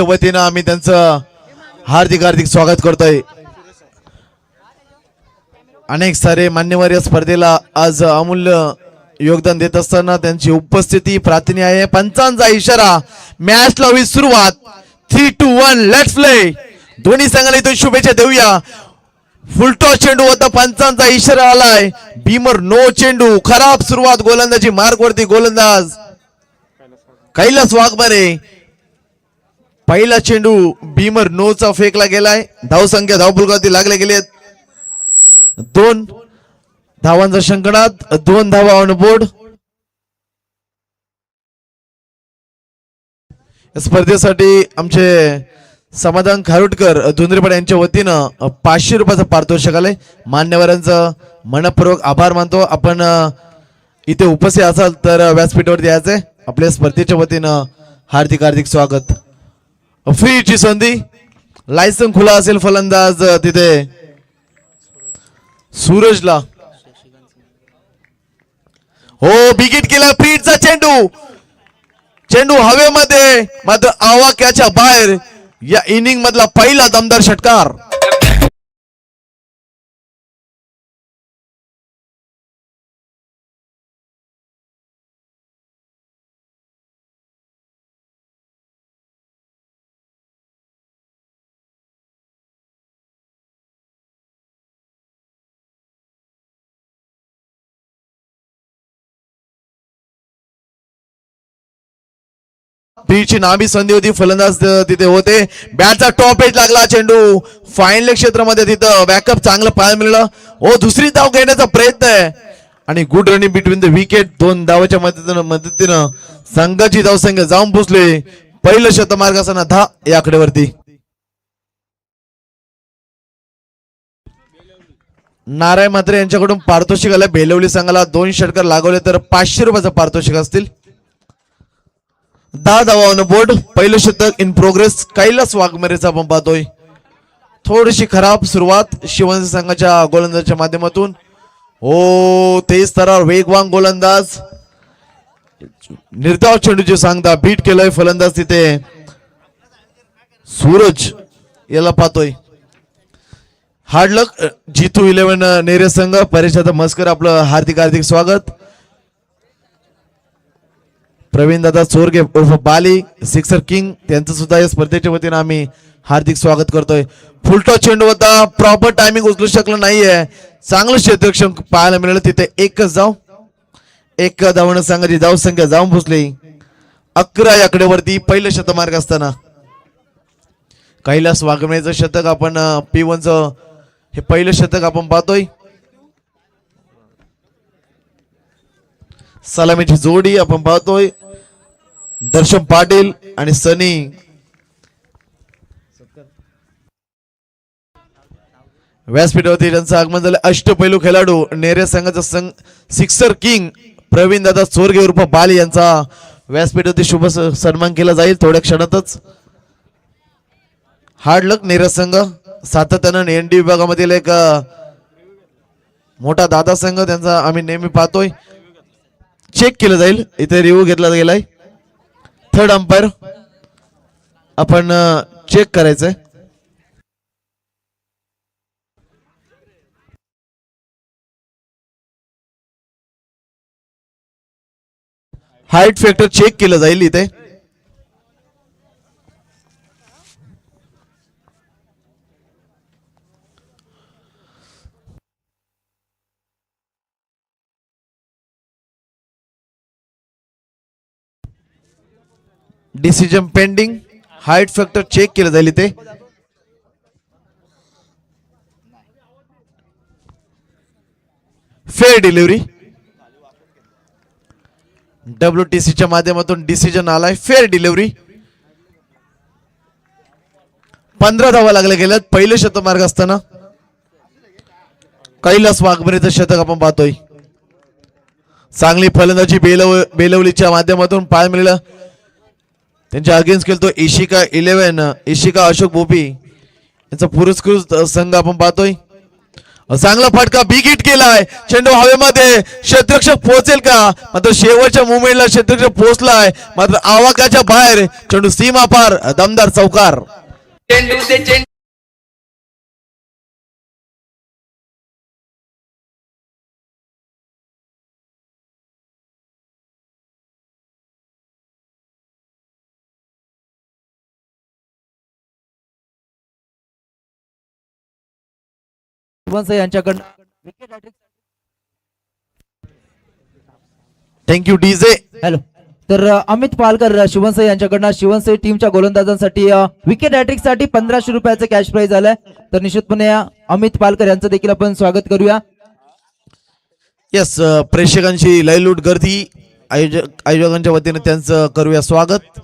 स्पर्धेच्या वतीनं आम्ही त्यांचं हार्दिक हार्दिक स्वागत करतोय। अनेक सारे मान्यवर या स्पर्धेला आज अमूल्य योगदान देत असताना त्यांची उपस्थिती प्रार्थनीय आहे। पंचांचा इशारा, मॅचला होईल सुरुवात। 3, 2, 1 लेट्स प्ले। दोन्ही संघाला इथून शुभेच्छा देऊया। फुलटॉस चेंडू होता, पंचांचा इशारा आलाय। बीमर नो चेंडू, खराब सुरुवात गोलंदाजी मार्क वरती गोलंदाज कैलास वाघमारे। पहिला चेंडू बीमर नो चा फेकला गेलाय। धावसंख्या धावफलकावरती लागले गेलेत 2 धावांचा शंकनात, 2 धावा ऑन बोर्ड। स्पर्धेसाठी आमचे समाधान खारुटकर धुंद्रेपाडा यांच्या वतीनं 500 रुपयाचं पारितोषिक आलंय। मान्यवरांचं मनपूर्वक आभार मानतो। आपण इथे उपस्थित असाल तर व्यासपीठावरती यायचंय। आपल्या स्पर्धेच्या वतीनं हार्दिक हार्दिक स्वागत। फ्रीची संधी, लायसन खुला असेल फलंदाज तिथे सूरजला। हो बिगिट केला, फ्रीचा चेंडू, चेंडू हवेमध्ये मात्र आवाक्याच्या बाहेर। या इनिंग मधला पहिला दमदार षटकार। बीची नामी संधी होती, फलंदाज तिथे होते। बॅटचा टॉप एज लागला, चेंडू फाईनल क्षेत्रामध्ये तिथं बॅकअप चांगलं पाहायला मिळालं। ओ दुसरी धाव घेण्याचा प्रयत्न आहे आणि good running between the wicket. 2 धावाच्या मदतीनं संघाची धावसंख्या जाऊन पोहोचले। पहिलं शतमार्क असताना 10 या आकडेवरती। नारायण म्हात्रे यांच्याकडून पारितोषिक आलं। बेलवली संघाला 2 षटकार लागवले तर 500 रुपयाचं पारितोषिक असतील। 10 धावा ऑन बोर्ड। पहिलं शतक इन प्रोग्रेस। कैलास वाघमारेचा आपण पाहतोय। थोडीशी खराब सुरुवात शिवसेना संघाच्या गोलंदाजाच्या माध्यमातून। ओ तेज स्तरावर वेगवान गोलंदाज, निर्धाव चेंडूची सांगता बीट केलंय फलंदाज तिथे सूरज याला पाहतोय। हार्ड लक जितू 11 नेरे संघ परिषद मस्कर आपलं हार्दिक हार्दिक स्वागत। प्रवीण दादा चोरगे उर्फ बाली सिक्सर किंग त्यांचं सुद्धा या स्पर्धेच्या वतीनं आम्ही हार्दिक स्वागत करतोय। फुलटॉस चेंडू होता, प्रॉपर टायमिंग उचलू शकलं नाहीये। चांगलं क्षेत्ररक्षण पाहायला मिळालं तिथे। एकच धाव, 1 धावणं संघाची धावसंख्या जाऊन पोहोचली 11 या आकडेवरती। पहिलं शतमार्क असताना कैलास वाघमारेचं शतक आपण P1चं हे पहिलं शतक आपण पाहतोय। सलामीची जोडी आपण पाहतोय, दर्शन पाटील आणि सनी। व्यासपीठावरती त्यांचं आगमन झालं। अष्टपैलू खेळाडू नेरे संघाचा सिक्सर किंग प्रवीण दादा चोरगे उर्फ बाली यांचा व्यासपीठावरती शुभ सन्मान केला जाईल थोड्या क्षणातच। हार्ड लक नेरे संघ सातत्यानं एनडी विभागामधील एक मोठा दादा संघ, त्यांचा आम्ही नेहमी पाहतोय। चेक केलं जाईल, इथे रिव्ह्यू घेतला गेलाय। थर्ड अंपायर आपण चेक करायचंय। हाईट फॅक्टर चेक केलं जाईल इथे। Decision pending, height factor check केलं जाईल इथे। फेअर डिलिव्हरी WTC च्या माध्यमातून डिसिजन आलाय। फेअर डिलिव्हरी 15 धावा लागल्या गेल्यात पहिलं शतमार्क असताना। कैलास वाघमारेचं शतक आपण पाहतोय। चांगली फलंदाजी बेलवलीच्या माध्यमातून पाहायला मिळालं। त्यांच्या अगेन्स्ट खेळतो इशिका 11 इशिका अशोक बोपी यांचा पुरस्कृत संघ आपण पाहतोय। चांगला फटका बिग हिट केलाय. चेंडू हवेमध्ये क्षेत्ररक्षक पोहोचेल का? मात्र शेवटच्या मुवमेंटला क्षेत्ररक्षक पोहोचलाय, मात्र आवाकाच्या बाहेर. चेंडू सीमा पार, दमदार चौकार. यांच्याकडून थँक्यू डीजे. हॅलो. तर अमित पालकर शिवनसाई यांच्याकडनं शिवनसाई टीमच्या गोलंदाजांसाठी विकेट हॅट्रिक साठी 1500 रुपयाचं कॅश प्राइज आलंय. तर निश्चितपणे अमित पालकर यांचं देखील आपण स्वागत करूया. यस, प्रेक्षकांची लयलूट गर्दी, आयोजकांच्या वतीने त्यांचं करूया स्वागत.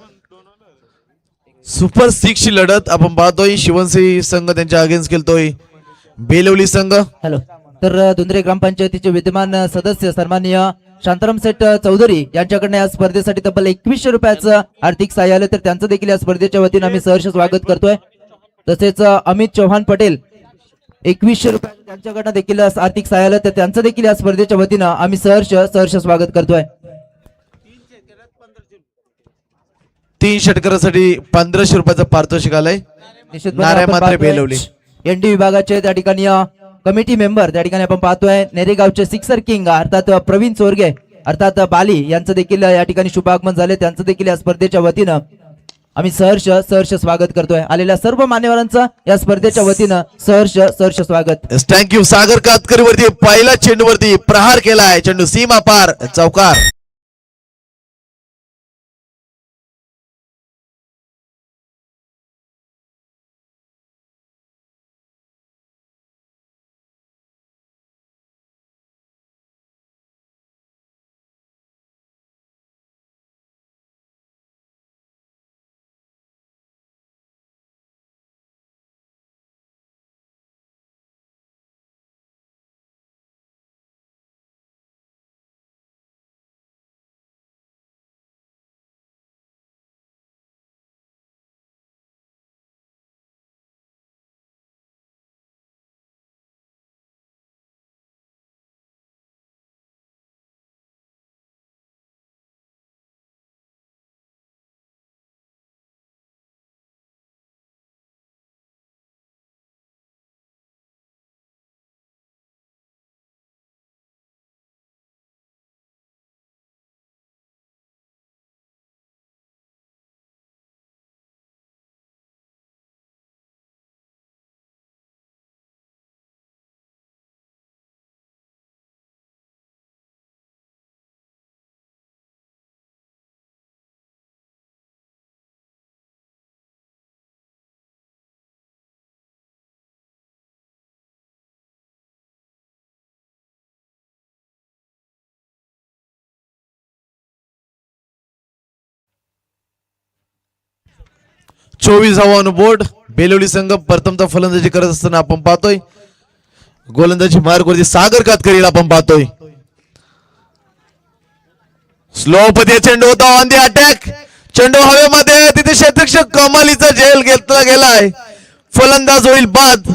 सुपर 6 ची लढत आपण पाहतोय. शिवनसाई संघ त्यांच्या अगेन्स्ट खेळतोय बेलवली संघ. हॅलो. तर धुंद्रे ग्रामपंचायतीचे विद्यमान सदस्य सन्माननीय शांताराम सेठ चौधरी यांच्याकडनं या स्पर्धेसाठी तब्बल 2100 रुपयाचं आर्थिक सहाय्य आलं. तर त्यांचं देखील या स्पर्धेच्या वतीने आम्ही सहर्ष स्वागत करतोय. तसेच अमित चौहान पटेल 2100 रुपये त्यांच्याकडनं देखील आर्थिक सहाय्य आलं. तर त्यांचं देखील या स्पर्धेच्या वतीनं आम्ही सहर्ष स्वागत करतोय. 3 षटकारासाठी 1500 रुपयाचं पारितोषिक आलंय. नाराय मात्रे बेलवली एनडी विभागाचे त्या ठिकाणी कमिटी मेंबर त्या ठिकाणी आपण पाहतोय. नेरेगावचे सिक्सर किंग अर्थात प्रवीण चोरगे अर्थात बाली यांचं देखील या ठिकाणी शुभागमन झाले. त्यांचं देखील या स्पर्धेच्या वतीनं आम्ही सहर्ष स्वागत करतोय. आलेल्या सर्व मान्यवरांचं या स्पर्धेच्या वतीनं सहर्ष स्वागत. थँक्यू. सागर कातकरी वरती पहिला चेंडूवरती प्रहार केलाय. चेंडू सीमा पार, चौकार. चोवीस बोर्ड. बेलवली संघ प्रथमता फलंदाजी करत असताना आपण पाहतोय. गोलंदाजी मार्गवरती सागर कातकरीला आपण पाहतोय. स्लो पद्धतीने चेंडू होता ऑन दी अटॅक. चेंडू हवेमध्ये, तिथे क्षेत्ररक्षक कमालीचा झेल घेतला गेलाय. फलंदाज होईल बाद.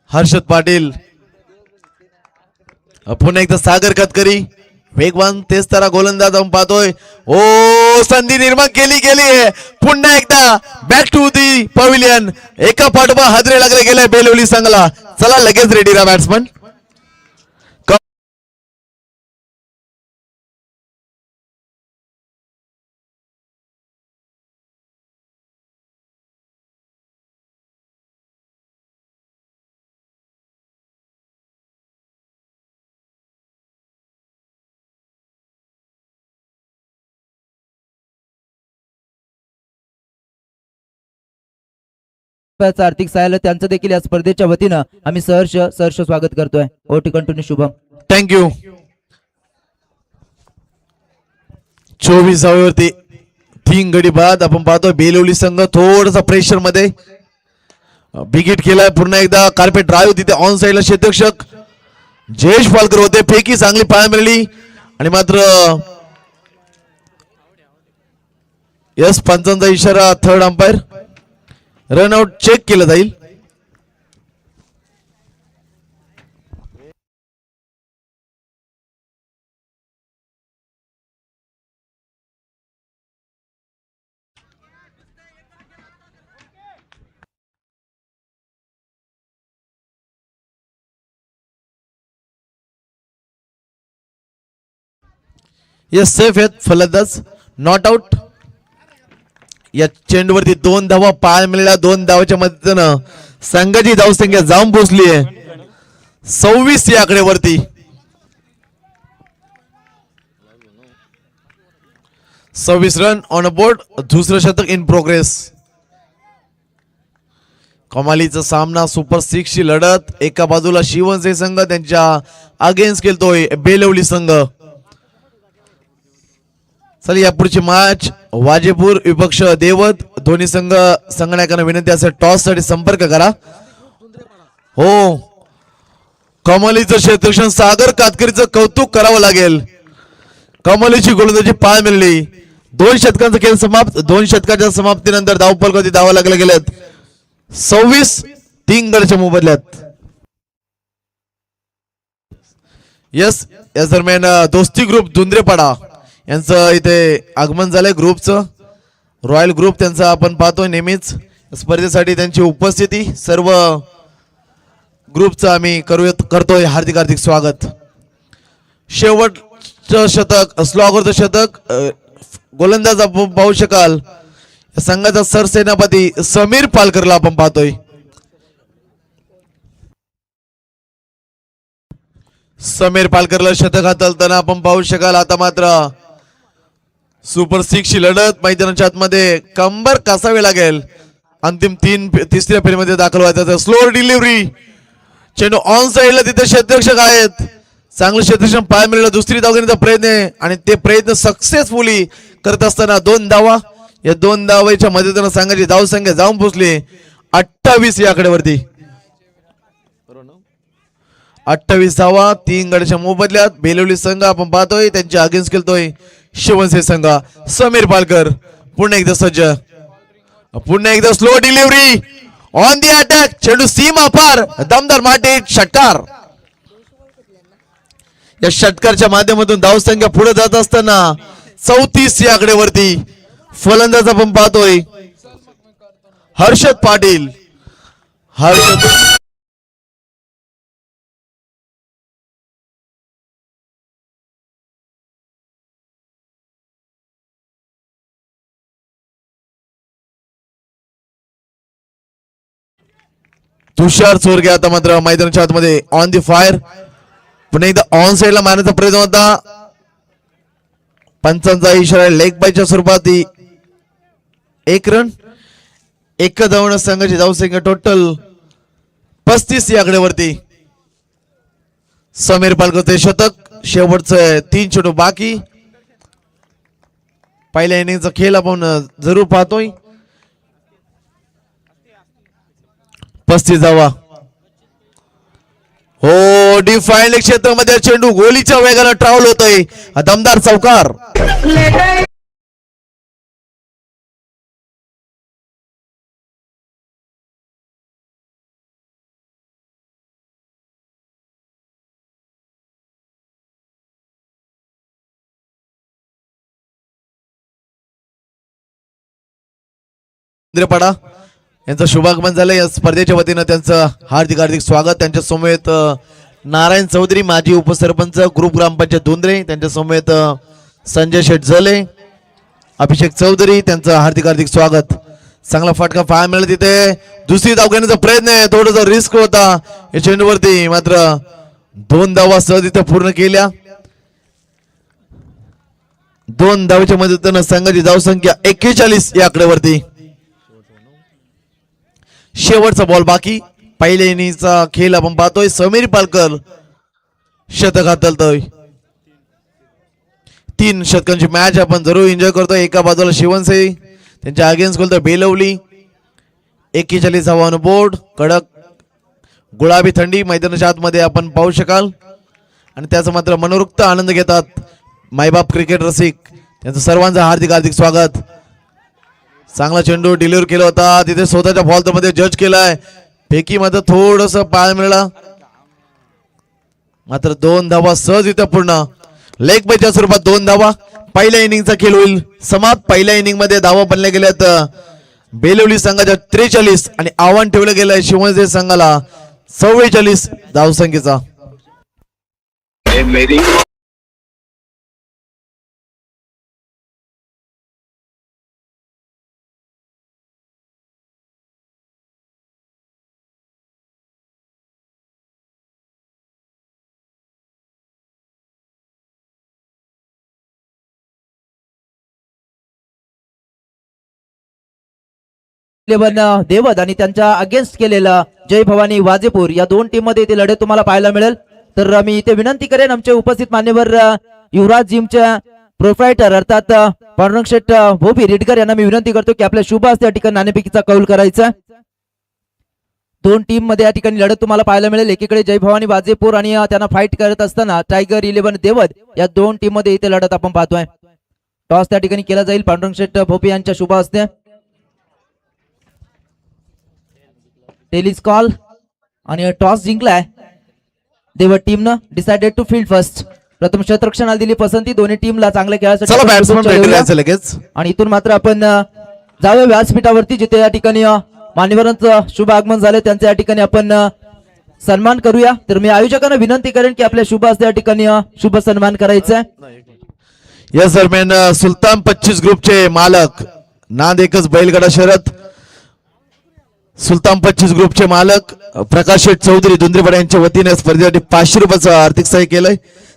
हर्षद पाटील, पुन्हा एकदा सागर कातकरी. वेगवान तेच तारा गोलंदाज आपण पाहतोय. ओ संधी निर्माण केली गेली. पुन्हा एकदा बॅक टू दी पवेलियन. एका पाठोपाठ हादरे लागले गेले बेलवली संघाला. चला लगेच रेडी राहा बॅट्समन. रुपयाचं आर्थिक सहाय्य त्यांचं देखील या स्पर्धेच्या वतीनं आम्ही सहर्ष स्वागत करतोय. ओटी कंटिन्यू शुभम. थँक्यू. 24 तीन गडी बाद आपण पाहतोय बेलवली संघ थोडसा प्रेशर मध्ये बिगिट केलाय. पुन्हा एकदा कार्पेट ड्राईव्ह तिथे ऑन साइडला क्षेत्ररक्षक जयेश पालकर होते. फेकी चांगली पाहायला मिळाली आणि मात्र यस पंचांचा इशारा थर्ड अंपायर. रनआउट चेक केलं जाईल. यस सेफ आहेत फलंदाज. Not out. या चेंडूवरती 2 धावा पाहायला मिळाल्या. 2 धावाच्या मदतीनं संघाची धावसंख्या जाऊन पोहोचली आहे 26 या आकडेवरती. 26 रन ऑन अ बोर्ड. दुसरं शतक इन प्रोग्रेस. कमालीचा सामना सुपर 6 ची लढत. एका बाजूला शिवनसे संघ त्यांच्या अगेन्स्ट खेळतोय बेलवली संघ. चला या पुढची मॅच वाजेपूर विपक्ष देवत. दोन्ही संघ संघनायकांना विनंती असेल टॉस साठी संपर्क करा. हो कमालीचं क्षेत्ररक्षण सागर कातकरीचं कौतुक करावं लागेल. कमालीची गोलंदाजी पाय मिळली. 2 षटकांचा खेळ समाप्त. 2 षटकाच्या समाप्तीनंतर धावफलकावरती धावा लागल्या गेल्यात 26 3 गडच्या मोबदल्यात. यस या दरम्यान दोस्ती ग्रुप धुंद्रेपाडा यांचं इथे आगमन झालंय. ग्रुपचं रॉयल ग्रुप त्यांचा आपण पाहतोय नेहमीच स्पर्धेसाठी त्यांची उपस्थिती. सर्व ग्रुपचं आम्ही करतोय हार्दिक स्वागत. शेवटचं शतक स्लॉगरचं शतक गोलंदाज आपण पाहू शकाल संघाचा सरसेनापती समीर पालकरला आपण पाहतोय. समीर पालकरला शतक हाताळताना आपण पाहू शकाल. आता मात्र सुपर 6 ची लढत मैदानाच्या आतमध्ये कंबर कसावे लागेल. अंतिम तिसऱ्या फेरीमध्ये दाखल व्हायचं. स्लो डिलिव्हरी चेंडू ऑन साइडला तिथे क्षेत्ररक्षक आहेत. चांगलं क्षेत्ररक्षण पाय मिळालं. दुसरी धाव घेण्याचा प्रयत्न आहे आणि ते प्रयत्न सक्सेसफुली करत असताना 2 धावा. या 2 धावाच्या मदतीनं संघाची धावसंख्या जाऊन पोहोचली 28 या आकड्यावरती. 28 धावा 3 गडच्या मोबदल्यात. बेलवली संघ आपण पाहतोय त्यांच्या अगेन्स्ट खेळतोय शिवनसे संघ. समीर पालकर पुन्हा एकदा सज्ज. पुन्हा एकदा slow delivery on the attack. चेंडू सीमा पार दमदार माटे षटकार. या षटकारच्या माध्यमातून धावसंख्या पुढे जात असताना 34 या आकडेवरती. फलंदाज आपण पाहतोय हर्षद पाटील. हर्षद तुषार चोरगे आता मात्र मैदानाच्या आतमध्ये ऑन दी फायर. पुन्हा एकदा ऑन साइडला मारण्याचा प्रयत्न होता. पंचांचा इशारा लेग बायच्या स्वरूपात 1 रन. एक धावण संघाची धावसंख्या टोटल 35 या आकड्यावरती. समीर पालकरचे शतक. शेवटचे 3 चेंडू बाकी. पहिल्या इनिंगचा खेळ आपण जरूर पाहतोय. 35 धावा. हो डिफाईन्ड क्षेत्रामध्ये चेंडू गोलीच्या वेगाने ट्रॅव्हल होतोय. दमदार चौकार. दुंद्रेपाडा यांचं शुभागमन झालं. या स्पर्धेच्या वतीनं त्यांचं हार्दिक हार्दिक स्वागत. त्यांच्या समवेत नारायण चौधरी माजी उपसरपंच ग्रुप ग्रामपंचायत धुंद्रे, त्यांच्या समवेत संजय शेठ जले, अभिषेक चौधरी, त्यांचं हार्दिक हार्दिक स्वागत. चांगला फटका पाहायला मिळाला तिथे. दुसरी धाव घेण्याचा प्रयत्न आहे, थोडासा रिस्क होता या चेंडूवरती, मात्र 2 धावा सहज इथे पूर्ण केल्या. 2 धावेच्या मदतीनं संघाची धावसंख्या 41 या आकड्यावरती. शेवटचा बॉल बाकी. पहिल्या इनिंगचा खेळ आपण पाहतोय. समीर पालकर शतक हातलतोय. 3 शतकांची मॅच आपण जरूर एन्जॉय करतोय. एका बाजूला शिवनसई, त्यांच्या अगेन्स्ट बोलतोय बेलवली. 41 धावा बोर्ड. कडक गुलाबी थंडी मैदानाच्या आतमध्ये आपण पाहू शकाल. आणि त्याचा मात्र मनोरुक्त आनंद घेतात मायबाप क्रिकेट रसिक. त्यांचं सर्वांचं हार्दिक हार्दिक स्वागत. चांगला चेंडू डिलिव्हर केला होता तिथे, स्वतःच्या बॉल मध्ये जज केलाय. फेकी मध्ये थोडस पाय मिळाला, मात्र 2 धावा सहज इथं पूर्ण. लेग बायच्या स्वरूपात 2 धावा. पहिल्या इनिंगचा खेळ होईल समाप्त. पहिल्या इनिंग मध्ये धावा बनल्या गेल्यात बेलवली संघाच्या 43 आणि आव्हान ठेवलं गेलंय शिवसेना संघाला 44 धावसंख्येचा. देवद आणि त्यांच्या अगेन्स्ट केलेला जय भवानी वाजेपूर या 2 टीम मध्ये ते लढत तुम्हाला पाहायला मिळेल. तर मी इथे विनंती करेन आमचे उपस्थित मान्यवर युवराज जिमच्या प्रोप्रायटर अर्थात पांडुरंग शेठ भोपी रिडकर यांना मी विनंती करतो की आपल्या शुभ असते या ठिकाणी नाणेफेकीचा कौल करायचा. 2 टीम मध्ये या ठिकाणी लढत तुम्हाला पाहायला मिळेल. एकीकडे जय भवानी वाजेपूर आणि त्यांना फाईट करत असताना टायगर 11 देवद या 2 टीम मध्ये इथे लढत आपण पाहतोय. टॉस त्या ठिकाणी केला जाईल पांडुरंग शेठ भोपी यांच्या शुभ असते. टेलिस कॉल आणि टॉस जिंकलाय देवद टीमनं. Decided to field first. प्रथम क्षेत्ररक्षणाला दिली पसंती दोन्ही टीमला चांगल्या खेळासाठी. लगेच आणि इथून मात्र आपण जाऊया व्यासपीठावरती जिथे या ठिकाणी मान्यवरांचं शुभ आगमन झालं त्यांचं या ठिकाणी आपण सन्मान करूया. तर मी आयोजकांना विनंती करेन की आपल्या शुभ असते या ठिकाणी शुभ सन्मान करायचा. या दरम्यान सुलतान 25 ग्रुपचे मालक नांद एकच बैलगाडा शर्यत सुलतान 25 ग्रुपचे मालक प्रकाश शेठ चौधरी दुंद्रेपाडा यांच्या वतीने स्पर्धेसाठी 500 रुपयाचं आर्थिक सहाय्य केलंय.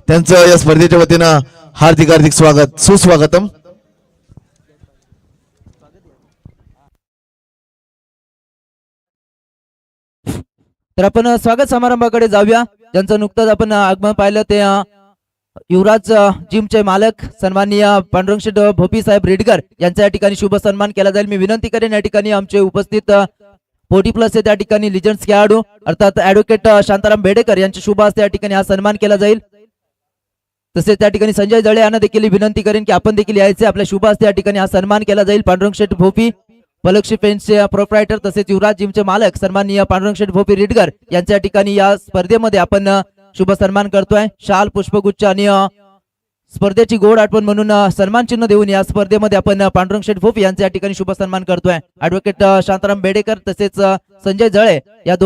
त्यांचं या स्पर्धेच्या वतीनं हार्दिक हार्दिक स्वागत सुस्वागतम. तर आपण स्वागत समारंभाकडे जाऊया. ज्यांचं नुकतंच आपण आगमन पाहिलं ते युवराज जिमचे मालक सन्माननीय पांडुरंग शेठ भोपी साहेब रेडकर यांचा या ठिकाणी शुभ सन्मान केला जाईल. मी विनंती करेन या ठिकाणी आमचे उपस्थित 40+ त्या ठिकाणी लिजंड्स खेळाडू अर्थात ऍडव्होकेट शांताराम बेडेकर यांच्या शुभ हस्ते या ठिकाणी हा सन्मान केला जाईल. तसेच त्या ठिकाणी संजय जळे यांना देखील विनंती करेन की आपण देखील यायचे. आपल्या शुभ हस्ते या ठिकाणी हा सन्मान केला जाईल. पांडुरंग शेठ भोपी पलक्षी पेंटचे प्रोप्रायटर तसेच युवराज जिमचे मालक सन्माननीय पांडुरंग शेठ भोपी रिडकर यांच्या ठिकाणी या स्पर्धेमध्ये आपण शुभ सन्मान करतोय. शाल पुष्पगुच्छ आणि स्पर्धेची गोड आठवण म्हणून सन्मान चिन्ह देऊन या स्पर्धेमध्ये आपण पांडुरंग शेठ भोपी यांच्या ठिकाणी शुभ सन्मान करतोय. ऍडव्होकेट शांताराम बेडेकर तसेच संजय जळे या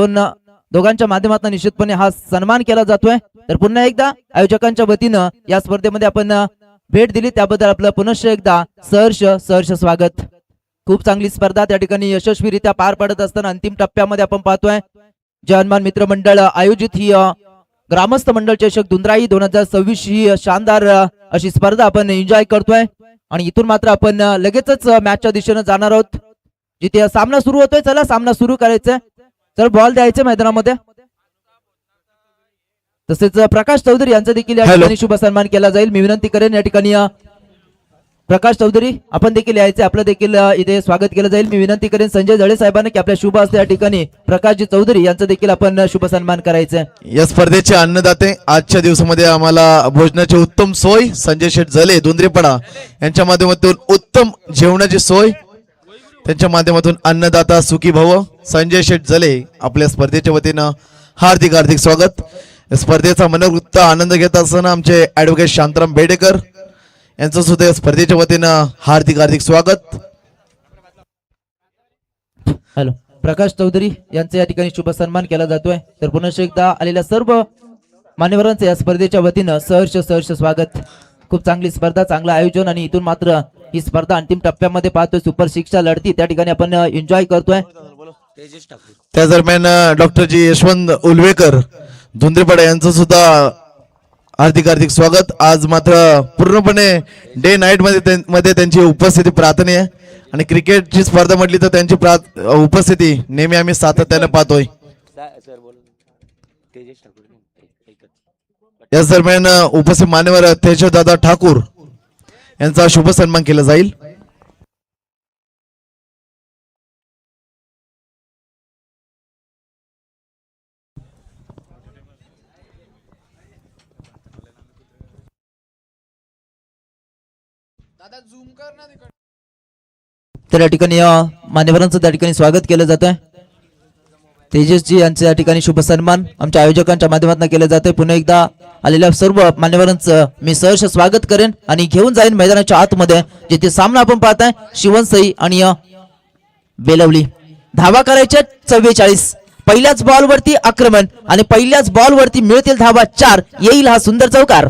दोघांच्या माध्यमातून निश्चितपणे हा सन्मान केला जातोय. तर पुन्हा एकदा आयोजकांच्या वतीनं या स्पर्धेमध्ये आपण भेट दिली त्याबद्दल आपलं पुनश्च एकदा सहर्ष स्वागत. खूप चांगली स्पर्धा त्या ठिकाणी यशस्वीरित्या पार पडत असताना अंतिम टप्प्यामध्ये आपण पाहतोय जे हनुमान मित्र मंडळ आयोजित ही ग्रामस्थ मंडळ चषक दुंद्राई 2026 ही शानदार अशी स्पर्धा आपण एन्जॉय करतोय. आणि इथून मात्र आपण लगेचच मॅचच्या दिशेने जाणार आहोत जिथे सामना सुरू होतोय. चला सामना सुरू करायचा. चल बॉल द्यायचे मैदानामध्ये. तसेच प्रकाश चौधरी यांचा देखील या ठिकाणी शुभ सन्मान केला जाईल. मी विनंती करेन या ठिकाणी प्रकाश चौधरी आपण देखील यायचे. आपलं देखील इथे स्वागत केलं जाईल. मी विनंती करेन संजय जळे साहेबांना की आपल्या शुभ हस्ते या ठिकाणी प्रकाशजी चौधरी यांचा देखील आपण शुभ सन्मान करायचा. या स्पर्धेचे अन्नदाते आजच्या दिवसामध्ये आम्हाला भोजनाची उत्तम सोय संजय शेठ जले दुंद्रेपाडा यांच्या माध्यमातून उत्तम जेवणाची सोय त्यांच्या माध्यमातून अन्नदाता सुखी भव संजय शेठ जले आपल्या स्पर्धेच्या वतीनं हार्दिक हार्दिक स्वागत. स्पर्धेचा मनोवृत्त आनंद घेत असताना आमचे ऍडव्होकेट शांताराम बेडेकर यांचं सुद्धा स्पर्धेच्या वतीनं हार्दिक हार्दिक स्वागत. हॅलो प्रकाश चौधरी यांचा या ठिकाणी शुभ सन्मान केला जातोय. तर पुन्हा एकदा आलेल्या सर्व मान्यवरांचं या स्पर्धेच्या वतीनं सहर्ष स्वागत. खूप चांगली स्पर्धा, चांगलं आयोजन आणि इथून मात्र ही स्पर्धा अंतिम टप्प्यामध्ये पाहतोय. सुपर 6च्या लढती त्या ठिकाणी आपण एन्जॉय करतोय. त्या दरम्यान डॉक्टर जी यशवंत उलवेकर धुंद्रेपाडा यांचं सुद्धा हार्दिक स्वागत. आज मात्र पूर्णपणे डे नाईट मध्ये त्यांची उपस्थिती प्रार्थनीय आहे आणि क्रिकेटची स्पर्धा म्हटली तर त्यांची उपस्थिती नेहमी आम्ही सातत्याने पाहतोय. याच दरम्यान उपस्थित मान्यवर तेजदादा ठाकूर यांचा शुभ सन्मान केला जाईल. तर या ठिकाणी मान्यवरांचं त्या ठिकाणी स्वागत केलं जात आहे. तेजसजी यांचं या ठिकाणी शुभ सन्मान आमच्या आयोजकांच्या माध्यमातून केलं जात आहे. पुन्हा एकदा आलेल्या सर्व मान्यवरांचं मी सहर्ष स्वागत करेन आणि घेऊन जाईन मैदानाच्या आतमध्ये, जिथे सामना आपण पाहताय शिवनसई आणि बेलवली. धावा करायच्या 44. पहिल्याच बॉलवरती आक्रमण आणि पहिल्याच बॉलवरती मिळतील धावा 4. येईल हा सुंदर चौकार.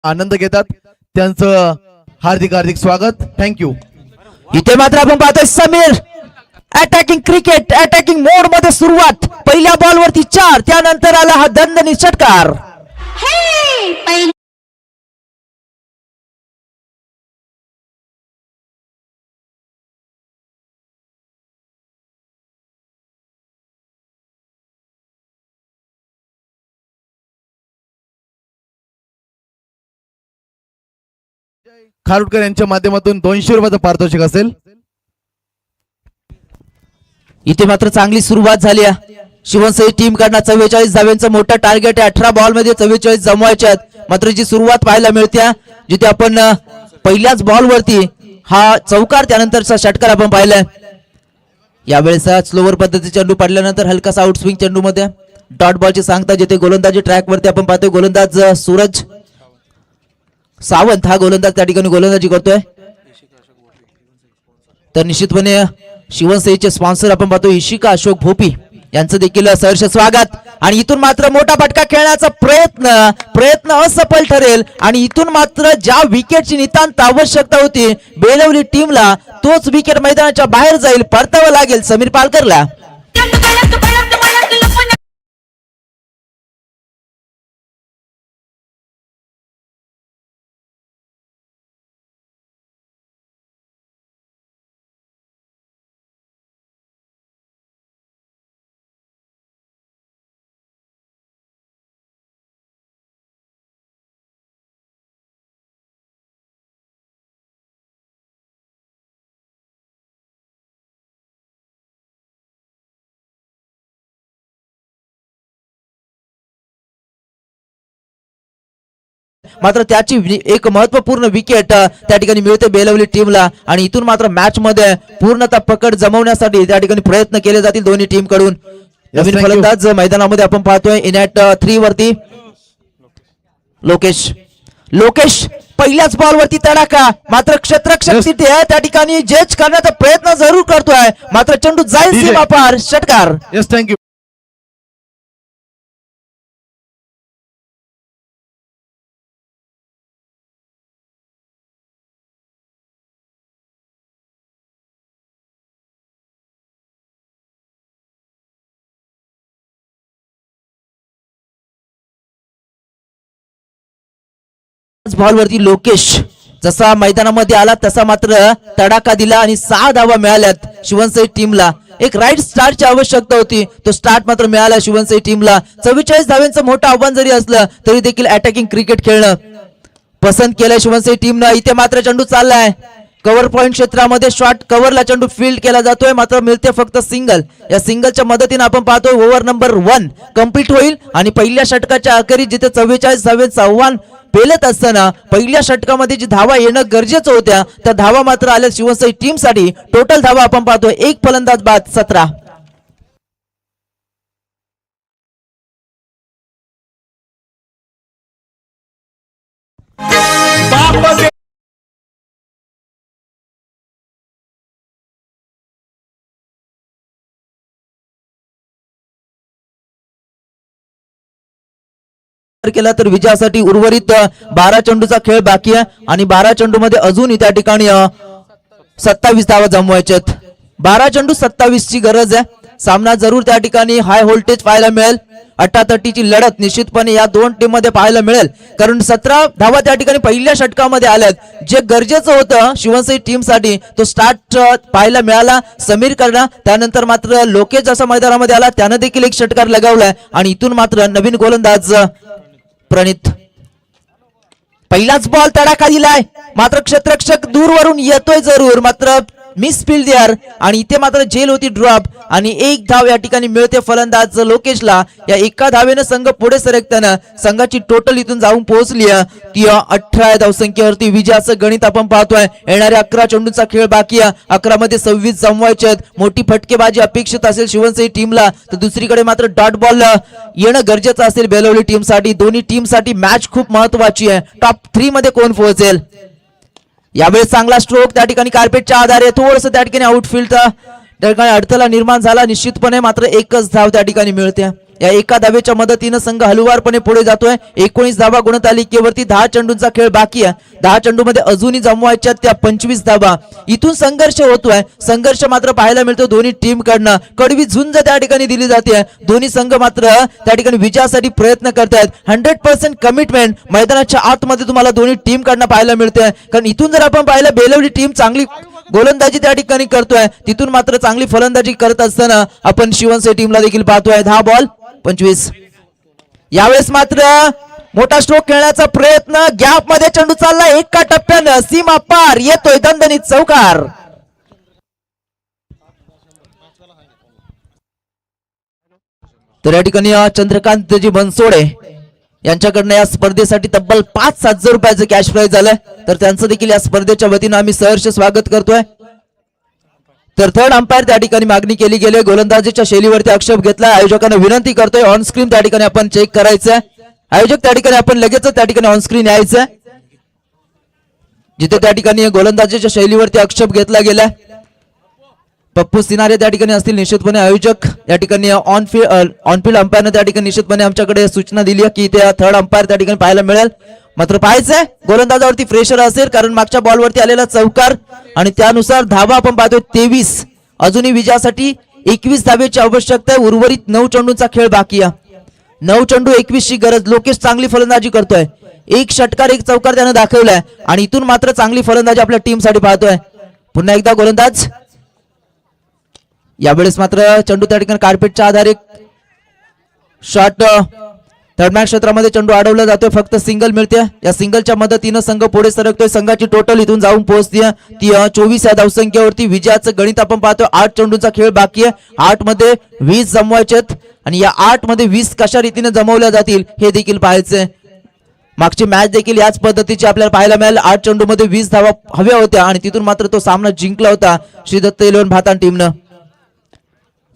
आनंद घेतात त्यांचं हार्दिक स्वागत. थँक्यू. इथे मात्र आपण पाहतोय समीर अटॅकिंग क्रिकेट अटॅकिंग मोड मध्ये सुरुवात. पहिल्या बॉलवरती 4, त्यानंतर आला हा दणदणीत षटकार. खारुडकर यांच्या माध्यमातून 200 रुपयाचं पारितोषिक असेल. इथे मात्र चांगली सुरुवात झाली आहे. शिवसैनिक टीम कडनं 44 धाव्यांचं मोठं टार्गेट आहे. 18 बॉल मध्ये 44 जमवायचे आहेत. मात्र जी सुरुवात पाहायला मिळते जिथे आपण पहिल्याच बॉल वरती हा चौकार त्यानंतरचा षटकार आपण पाहिलाय. यावेळेस स्लोवर पद्धतीचा चेंडू पडल्यानंतर हलकासा आउटस्विंग चेंडू मध्ये डॉट बॉलची सांगता, जिथे गोलंदाजी ट्रॅक वरती आपण पाहतोय गोलंदाज सूरज सावंत हा गोलंदाज त्या ठिकाणी गोलंदाजी करतोय. तर निश्चितपणे शिवसैनिकचे स्पॉन्सर आपण पाहतो इशिका अशोक भोपी यांचं देखील सहर्ष स्वागत. आणि इथून मात्र मोठा फटका खेळण्याचा प्रयत्न असफल ठरेल आणि इथून मात्र ज्या विकेटची नितांत आवश्यकता होती बेलवली टीमला तोच विकेट मैदानाच्या बाहेर जाईल. परतावं लागेल समीर पालकरला. मात्र त्याची एक महत्वपूर्ण विकेट त्या ठिकाणी मिळते बेलवली टीमला आणि इथून मात्र मॅच मध्ये पूर्णतः पकड जमवण्यासाठी त्या ठिकाणी प्रयत्न केले जातील दोन्ही टीम कडून. नवीन फलंदाज मैदानामध्ये आपण पाहतोय इनॅट 3 वरती लोकेश पहिल्याच बॉल वरती तडाखा. मात्र क्षेत्ररक्षक तिथे त्या ठिकाणी जज करण्याचा प्रयत्न जरूर करतोय. मात्र चेंडू जाईल सीमा पार. षटकार. Yes thank you. बॉल वरती लोकेश जसा मैदानामध्ये आला तसा मात्र तडाखा दिला आणि 6 धावा मिळाल्यात शिवसैनिक टीमला. एक राईट स्टार्टची आवश्यकता होती, तो स्टार्ट मात्र मिळाला शिवसैनिक टीमला. 44 धाव्यांचं मोठं आव्हान जरी असलं तरी देखील अटॅकिंग क्रिकेट खेळणं पसंत केलं शिवसैनिक टीमनं. इथे मात्र चेंडू चाललाय कव्हर पॉइंट क्षेत्रामध्ये शॉर्ट कव्हरला चेंडू फील्ड केला जातोय, मात्र मिळते फक्त सिंगल. या सिंगलच्या मदतीने आपण पाहतोय ओव्हर नंबर 1 कंप्लीट होईल आणि पहिल्या षटकाच्या अखेरीस जिथे 44 धावेचं आव्हान पेलत असताना पहिल्या षटकामध्ये जी धावा येणं गरजेचं होत्या त्या धावा मात्र आल्या शिवसई टीम साठी. टोटल धावा आपण पाहतोय एक फलंदाज बाद 17. केला तर विजयासाठी उर्वरित 12 चेंडूचा खेळ बाकी आहे आणि 12 चेंडू मध्ये अजूनही त्या ठिकाणी 27 धावा जमवायच्यात. 12 चेंडू 27 ची गरज आहे. सामना जरूर त्या ठिकाणी हाय व्होल्टेज पाहायला मिळेल. 88 लढत निश्चितपणे या दोन टीम मध्ये पाहायला मिळेल, कारण 17 धावा त्या ठिकाणी पहिल्या षटकामध्ये आल्यात. जे गरजेचं होतं शिवसई टीम साठी तो स्टार्ट पाहायला मिळाला समीर करणा. त्यानंतर मात्र लोकेश जसा मैदानामध्ये आला त्यानं देखील एक षटकार लगावलाय आणि इथून मात्र नवीन गोलंदाज प्रणित. पहिलाच बॉल तडाखा दिलाय, मात्र क्षेत्ररक्षक दूरवरून येतोय जरूर, मात्र मिस फील्ड यार आणि इथे मात्र झेल होती ड्रॉप आणि एक धाव या ठिकाणी मिळते फलंदाज लोकेशला. या एका धावेनं संघ पुढे सरकताना संघाची टोटल इथून जाऊन पोहोचली ती 18 धावसंख्येवरती. विजयाचं गणित आपण पाहतोय. येणाऱ्या 11 चेंडूंचा खेळ बाकी आहे. 11 मध्ये 26 जमवायचे आहेत. मोठी फटकेबाजी अपेक्षित असेल शिवसई टीमला, तर दुसरीकडे मात्र डॉट बॉल येणं गरजेचं असेल बेलवली टीम साठी. दोन्ही टीम साठी मॅच खूप महत्वाची आहे. टॉप 3 मध्ये कोण पोहोचेल. यावेळी चांगला स्ट्रोक त्या ठिकाणी कार्पेटच्या आधारे थोडस त्या ठिकाणी आउटफील्डचा त्या ठिकाणी अडथळा निर्माण झाला निश्चितपणे, मात्र एकच धाव त्या ठिकाणी मिळते. या एका धावेच्या मदतीने संघ हलुवारपणे पुढे जातोय. 19 धावा गुणतालिकेवरती 10 चेंडूंचा खेळ बाकी आहे. 10 चेंडू मध्ये अजूनही जमवायच्या त्या 25 धावा. इथून संघर्ष होतोय. संघर्ष मात्र पाहायला मिळतो दोन्ही टीम कडनं. कडवी झुंज त्या ठिकाणी दिली जाते. दोन्ही संघ मात्र त्या ठिकाणी विजयासाठी प्रयत्न करतायत. 100% कमिटमेंट मैदानाच्या आतमध्ये तुम्हाला दोन्ही टीम कडनं पाहायला मिळते. कारण इथून जर आपण पाहिलं बेलवली टीम चांगली गोलंदाजी त्या ठिकाणी करतोय, तिथून मात्र चांगली फलंदाजी करत असताना आपण शिवसई टीमला देखील पाहतोय. 10 बॉल 25. यावेळेस मात्र मोठा स्ट्रोक खेळण्याचा प्रयत्न. गॅप मध्ये चेंडू चालला एका टप्प्यानं सीमा पार येतोय दणदणीत चौकार. तर या ठिकाणी चंद्रकांतजी बनसोडे यांच्याकडनं या स्पर्धेसाठी तब्बल 5,000 रुपयाचं कॅश प्राइज झालंय, तर त्यांचं देखील या स्पर्धेच्या वतीनं आम्ही सहर्ष स्वागत करतोय. तर थर्ड अंपायर त्या ठिकाणी मागणी केली गेली. गोलंदाजीच्या शैलीवरती आक्षेप घेतला. आयोजकांना विनंती करतोय ऑन स्क्रीन त्या ठिकाणी आपण चेक करायचंय. आयोजक त्या ठिकाणी आपण लगेच त्या ठिकाणी ऑन स्क्रीन यायचंय जिथे त्या ठिकाणी गोलंदाजीच्या शैलीवरती आक्षेप घेतला गेलाय. पप्पू सिनारे त्या ठिकाणी असतील निश्चितपणे. आयोजक या ठिकाणी ऑन फील्ड अंपायरने त्या ठिकाणी निश्चितपणे आमच्याकडे सूचना दिली की त्या थर्ड अंपायर त्या ठिकाणी पाहायला मिळेल. मात्र पाहायचंय गोलंदाजावरती प्रेशर असेल, कारण मागच्या बॉलवरती आलेला चौकार आणि त्यानुसार धावा आपण पाहतोय 23. अजूनही विजयासाठी 21 धावेची आवश्यकता आहे. उर्वरित 9 चेंडूंचा खेळ बाकी आहे. 9 चेंडू 21 ची गरज. लोकेश चांगली फलंदाजी करतोय. एक षटकार एक चौकार त्यानं दाखवलाय आणि इथून मात्र चांगली फलंदाजी आपल्या टीम साठी पाहतोय. पुन्हा एकदा गोलंदाज. यावेळेस मात्र चेंडू त्या ठिकाणी कार्पेटच्या आधारे शॉट थर्डमॅन क्षेत्रामध्ये चेंडू अडवला जातोय. फक्त सिंगल मिळते. या सिंगलच्या मदतीनं संघ पुढे सरकतोय. संघाची टोटल इथून जाऊन पोहोचते ती 24 या धावसंख्येवरती. विजयाचं गणित आपण पाहतोय. 8 चेंडूंचा खेळ बाकी आहे. 8 मध्ये 20 जमवायचेत आणि या 8 मध्ये 20 कशा रीतीने जमवल्या जातील हे देखील पाहायचंय. मागची मॅच देखील याच पद्धतीची आपल्याला पाहायला मिळेल. 8 चेंडू मध्ये 20 धावा हव्या होत्या आणि तिथून मात्र तो सामना जिंकला होता श्री दत्त इलेव्हन भातान टीमनं.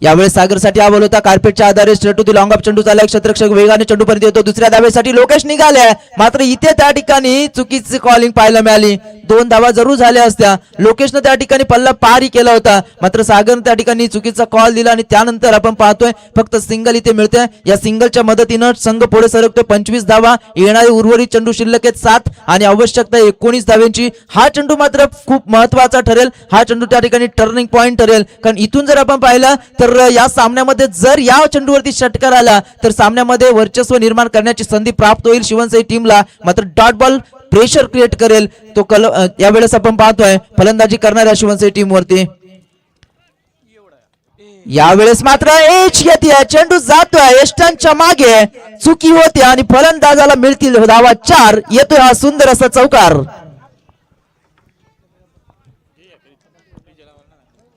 यावेळेस सागरसाठी हा बॉल होता. कार्पेटच्या आधारे straight to the long off चेंडू चालला. क्षेत्ररक्षक वेगाने चेंडू पर्यंत येतो. दुसऱ्या धावेसाठी लोकेश निघाले, मात्र इथे त्या ठिकाणी चुकीची कॉलिंग पाहायला मिळाली. 2 धावा जरूर झाल्या असत्या. लोकेशनं त्या ठिकाणी पल्ला पारही केला होता, मात्र सागरनं त्या ठिकाणी चुकीचा कॉल दिला आणि त्यानंतर आपण पाहतोय फक्त सिंगल इथे मिळते. या सिंगलच्या मदतीनं संघ पुढे सरकतोय. 25 धावा. येणारे उर्वरित चेंडू शिल्लक आहेत 7 आणि आवश्यकता 19 धाव्यांची. हा चेंडू मात्र खूप महत्वाचा ठरेल. हा चेंडू त्या ठिकाणी टर्निंग पॉइंट ठरेल, कारण इथून जर आपण पाहिलं तर या सामन्यामध्ये जर या चेंडूवरती षटकार आला तर सामन्यामध्ये वर्चस्व निर्माण करण्याची संधी प्राप्त होईल शिवसई टीमला. मात्र डॉट बॉल प्रेशर क्रिएट करेल तो यावेळेस आपण पाहतोय फलंदाजी करणाऱ्या शिवसई टीम वरती. यावेळेस मात्र एच येते. चेंडू जातोय यष्टांच्या मागे. चुकी होते आणि फलंदाजाला मिळतील धावा 4. येतोय हा सुंदर असा चौकार.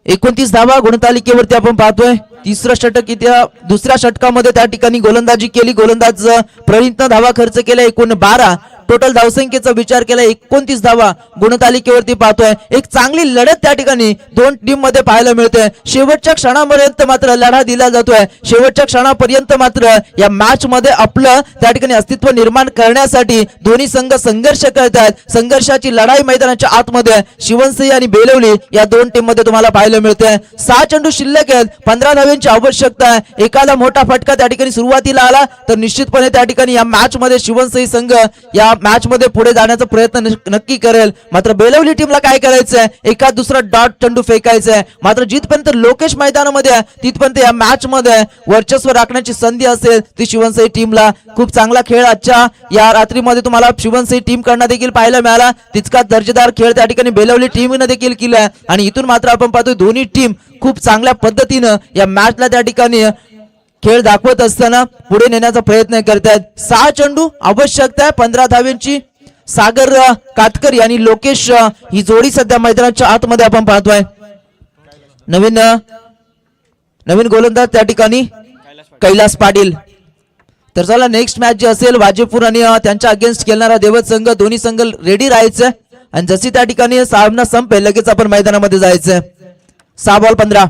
29 धावा गुणतालिकेवरती आपण पाहतोय. तिसरं षटक इथे दुसऱ्या षटकामध्ये त्या ठिकाणी गोलंदाजी केली. गोलंदाज प्रवीणनं धावा खर्च केल्या एकूण 12. टोटल धावसंख्येचा विचार केला 29 धावा गुणतालिकेवरती पाहतोय. एक चांगली लढत त्या ठिकाणी दोन टीम मध्ये पाहायला मिळते. शेवटच्या क्षणापर्यंत मात्र लढा दिला जातोय. शेवटच्या क्षणापर्यंत मात्र या मॅच मध्ये आपलं त्या ठिकाणी अस्तित्व निर्माण करण्यासाठी दोन्ही संघ संघर्ष करतात. संघर्षाची लढाई मैदानाच्या आतमध्ये शिवनसिंह आणि बेलवली या दोन टीम मध्ये तुम्हाला पाहायला मिळते. 6 चेंडू शिल्लक आहेत. 15 धावांची आवश्यकता आहे. एखादा मोठा फटका त्या ठिकाणी सुरुवातीला आला तर निश्चितपणे त्या ठिकाणी या मॅच मध्ये शिवनसिंह संघ या मॅच मध्ये पुढे जाण्याचा प्रयत्न नक्की करेल. मात्र बेलवली टीमला काय करायचंय, एखाद दुसरा डॉट चेंडू फेकायचंय. मात्र जिथपर्यंत लोकेश मैदानामध्ये तिथपर्यंत या मॅच मध्ये वर्चस्व राखण्याची संधी असेल ती शिवनसिंह टीमला. खूप चांगला खेळ आजच्या या रात्रीमध्ये तुम्हाला शिवनसिंह टीम कडनं देखील पाहायला मिळाला. तितका दर्जेदार खेळ त्या ठिकाणी बेलवली टीमने देखील केलाय. आणि इथून मात्र आपण पाहतोय दोन्ही टीम खूप चांगल्या पद्धतीनं या मॅचला त्या ठिकाणी खेळ दाखवत असताना पुढे नेण्याचा प्रयत्न करतायत. 6 चेंडू आवश्यकता आहे. 15 धावांची. सागर कातकरी आणि लोकेश ही जोडी सध्या मैदानाच्या आतमध्ये आपण पाहतोय. नवीन गोलंदाज त्या ठिकाणी कैलास पाटील. तर चला नेक्स्ट मॅच जी असेल वाजेपूर आणि त्यांच्या अगेन्स्ट खेळणारा देवत संघ. दोन्ही संघ रेडी राहायचं आणि जशी त्या ठिकाणी सामना संपेल लगेच आपण मैदानामध्ये जायचंय. 6 बॉल 15.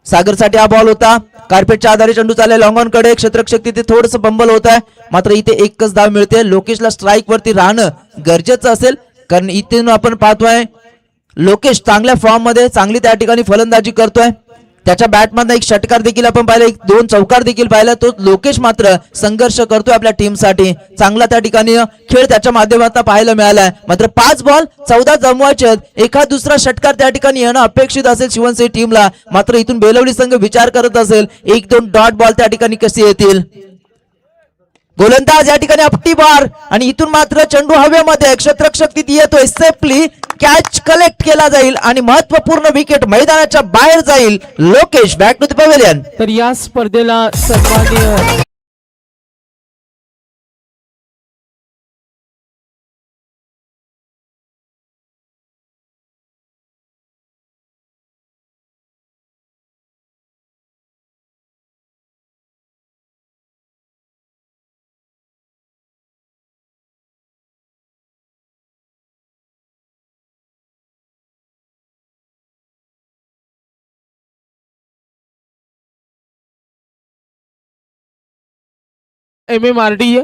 सागरसाठी हा बॉल होता. कार्पेटच्या आधारे चेंडू चालले लॉंग ऑन कडे. क्षेत्ररक्षक तिथे थोडस बंबल होत आहे. मात्र इथे एकच धाव मिळते. लोकेशला स्ट्राईक वरती राहणं गरजेचं असेल कारण इथून आपण पाहतोय लोकेश चांगल्या फॉर्म मध्ये चांगली त्या ठिकाणी फलंदाजी करतोय. त्याच्या बॅटमधनं एक षटकार देखील आपण पाहिला, 2 चौकार देखील पाहिला. तो लोकेश मात्र संघर्ष करतोय आपल्या टीमसाठी. चांगला त्या ठिकाणी खेळ त्याच्या माध्यमातून पाहायला मिळालाय. मात्र 5 बॉल 14 जमवायचे. एखाद दुसरा षटकार त्या ठिकाणी येणं अपेक्षित असेल शिवनसिंह टीमला. मात्र इथून बेलवली संघ विचार करत असेल 1-2 डॉट बॉल त्या ठिकाणी कसे येतील. गोलंदाज या ठिकाणी अपटी बार आणि इथून मात्र चेंडू हवेमध्ये. क्षेत्ररक्षक तिथे येतोय. सेफली कॅच कलेक्ट केला जाईल आणि महत्वपूर्ण विकेट मैदानाच्या बाहेर जाईल. Lokesh back to the pavilion. तर या स्पर्धेला सन्माननीय MMRDA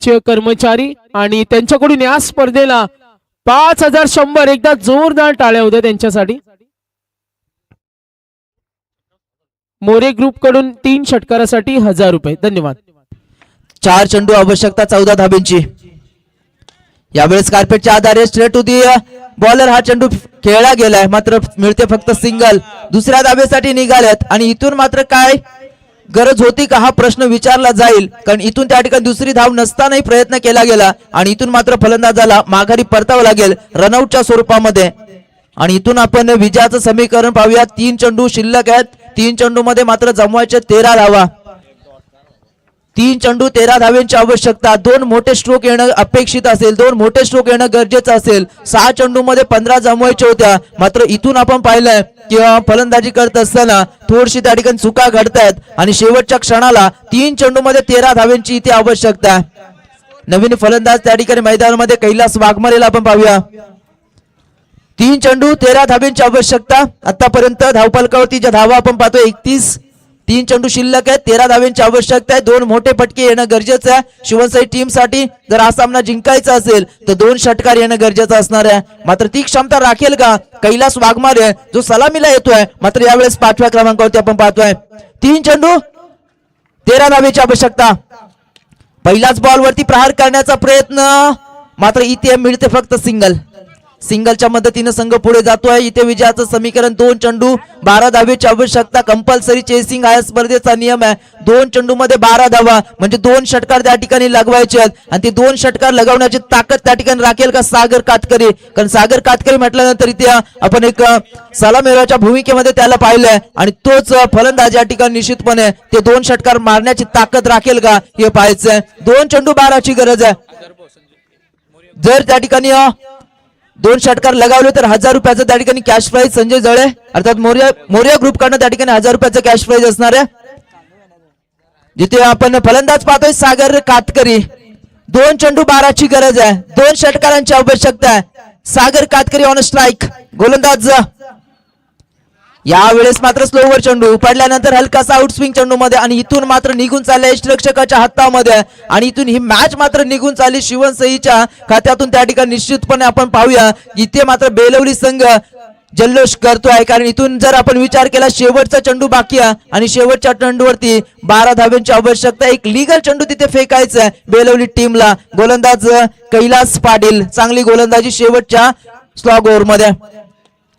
चे कर्मचारी आणि त्यांच्याकडून या स्पर्धेला 5100 एकदा जोरदार टाळ्या होत्या त्यांच्यासाठी. मोरे ग्रुप कडून 3 षटकारासाठी 1000 रुपये. धन्यवाद. 4 चेंडू आवश्यकता 14 धाब्यांची. यावेळेस कार्पेटच्या आधारे स्ट्रेट टू दी बॉलर हा चेंडू खेळला गेलाय. मात्र मिळते फक्त सिंगल. दुसऱ्या धाब्यासाठी निघालेत आणि इथून मात्र काय गरज होती का हा प्रश्न विचारला जाईल कारण इथून त्या ठिकाणी दुसरी धाव नसतानाही प्रयत्न केला गेला आणि इथून मात्र फलंदाजाला माघारी परतावं लागेल रनआउटच्या स्वरूपामध्ये. आणि इथून आपण विजयाचं समीकरण पाहूया. 3 चेंडू शिल्लक आहेत. 3 चेंडू मध्ये मात्र जमवायचे 13 धावा. 3 चेंडू 13 धाव्यांची आवश्यकता. 2 मोठे स्ट्रोक येणं अपेक्षित असेल. 2 मोठे स्ट्रोक येणं गरजेचं असेल. 6 चेंडू मध्ये 15 जमवायच्या होत्या. मात्र इथून आपण पाहिलंय की फलंदाजी करत असताना थोडीशी त्या ठिकाणी चुका घडतायत आणि शेवटच्या क्षणाला 3 चेंडू मध्ये 13 धाव्यांची इथे आवश्यकता. नवीन फलंदाज त्या ठिकाणी मैदानामध्ये कैलास वाघमारेला आपण पाहूया. 3 चेंडू 13 धाव्यांची आवश्यकता. आतापर्यंत धावफलकावरती ज्या धावा आपण पाहतोय 31. 3 चेंडू शिल्लक आहे. 13 धाव्यांची आवश्यकता आहे. 2 मोठे फटके येणं गरजेचं आहे शिवनसिंह टीम साठी. जर हा सामना जिंकायचा असेल तर 2 षटकार येणं गरजेचं असणार आहे. मात्र ती क्षमता राखेल का कैलास वाघमारे जो सलामीला येतोय. मात्र यावेळेस 5व्या क्रमांकावरती आपण पाहतोय 3 चेंडू 13 धावेची आवश्यकता. पहिल्याच बॉल वरती प्रहार करण्याचा प्रयत्न. मात्र इथे मिळते फक्त सिंगल. सिंगलच्या मदतीने संघ पुढे जातोय. इथे विजयाचं समीकरण 2 चेंडू 12 धावेची आवश्यकता. कंपल्सरी चेसिंग हा स्पर्धेचा नियम आहे. 2 चेंडू मध्ये 12 धावा म्हणजे 2 षटकार त्या ठिकाणी लगवायचे आहेत आणि ते 2 षटकार लगवण्याची ताकद त्या ठिकाणी राखेल का सागर कातकरी. कारण सागर कातकरी म्हटल्यानंतर इथे आपण एक सलामीच्या भूमिकेमध्ये त्याला पाहिलंय आणि तोच फलंदाज या ठिकाणी निश्चितपणे ते 2 षटकार मारण्याची ताकद राखेल का हे पाहायचंय. 2 चेंडू 12ची गरज आहे. जर त्या ठिकाणी 2 षटकार लगावले तर 1000 रुपयाचं त्या ठिकाणी कॅश प्राइज संजय जळे अर्थात मोर्या ग्रुप कडनं त्या ठिकाणी 1000 रुपयाचं कॅश प्राइज असणार आहे. जिथे आपण फलंदाज पाहतोय सागर कातकरी. 2 चेंडू 12ची गरज आहे. 2 षटकारांची आवश्यकता आहे. सागर कातकरी ऑन स्ट्राईक. गोलंदाज यावेळेस मात्र स्लोवर चेंडू पडल्यानंतर हलकासा आउटस्विंग चेंडू मध्ये आणि इथून मात्र निघून चालले यष्टिरक्षकाच्या हातामध्ये आणि इथून ही मॅच मात्र निघून चालली शिवनसईच्या खात्यातून. त्या ठिकाणी निश्चितपणे आपण पाहूया इथे मात्र बेलवली संघ जल्लोष करतोय, कारण इथून जर आपण विचार केला शेवटचा चेंडू बाकी आहे आणि शेवटच्या चेंडूवरती 12 धाब्यांची आवश्यकता. एक लीगल चेंडू तिथे फेकायचा आहे बेलवली टीमला. गोलंदाज कैलास पाटील चांगली गोलंदाजी शेवटच्या स्लॉग ओव्हर मध्ये.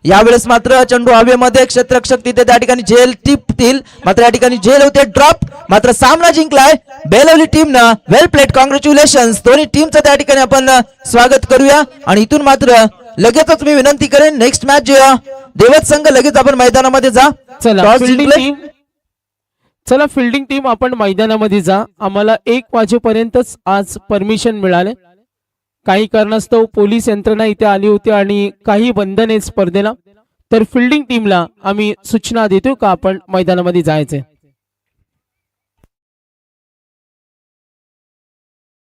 यावेळेस मात्र चेंडू हवेमध्ये क्षेत्ररक्षक तिथे त्या ठिकाणी झेल टिपतील मात्र या ठिकाणी झेल होते ड्रॉप. मात्र सामना जिंकलाय बेलवली टीमनं. वेल प्लेड, कॉंग्रॅच्युलेशन्स दोन्ही टीमचं त्या ठिकाणी आपण स्वागत करूया. आणि इथून मात्र लगेचच मी विनंती करेन नेक्स्ट मॅच देवत संघ लगेच आपण मैदानामध्ये जा. चला Toss फिल्डिंग जिंकले. टीम, चला फिल्डिंग टीम आपण मैदानामध्ये जा. आम्हाला 1 वाजेपर्यंतच आज परमिशन मिळाले. काही कारणास्तव पोलीस यंत्रणा इथे आली होती आणि काही बंधने स्पर्धेला. तर फिल्डिंग टीमला आम्ही सूचना देतो का आपण मैदानामध्ये जायचे.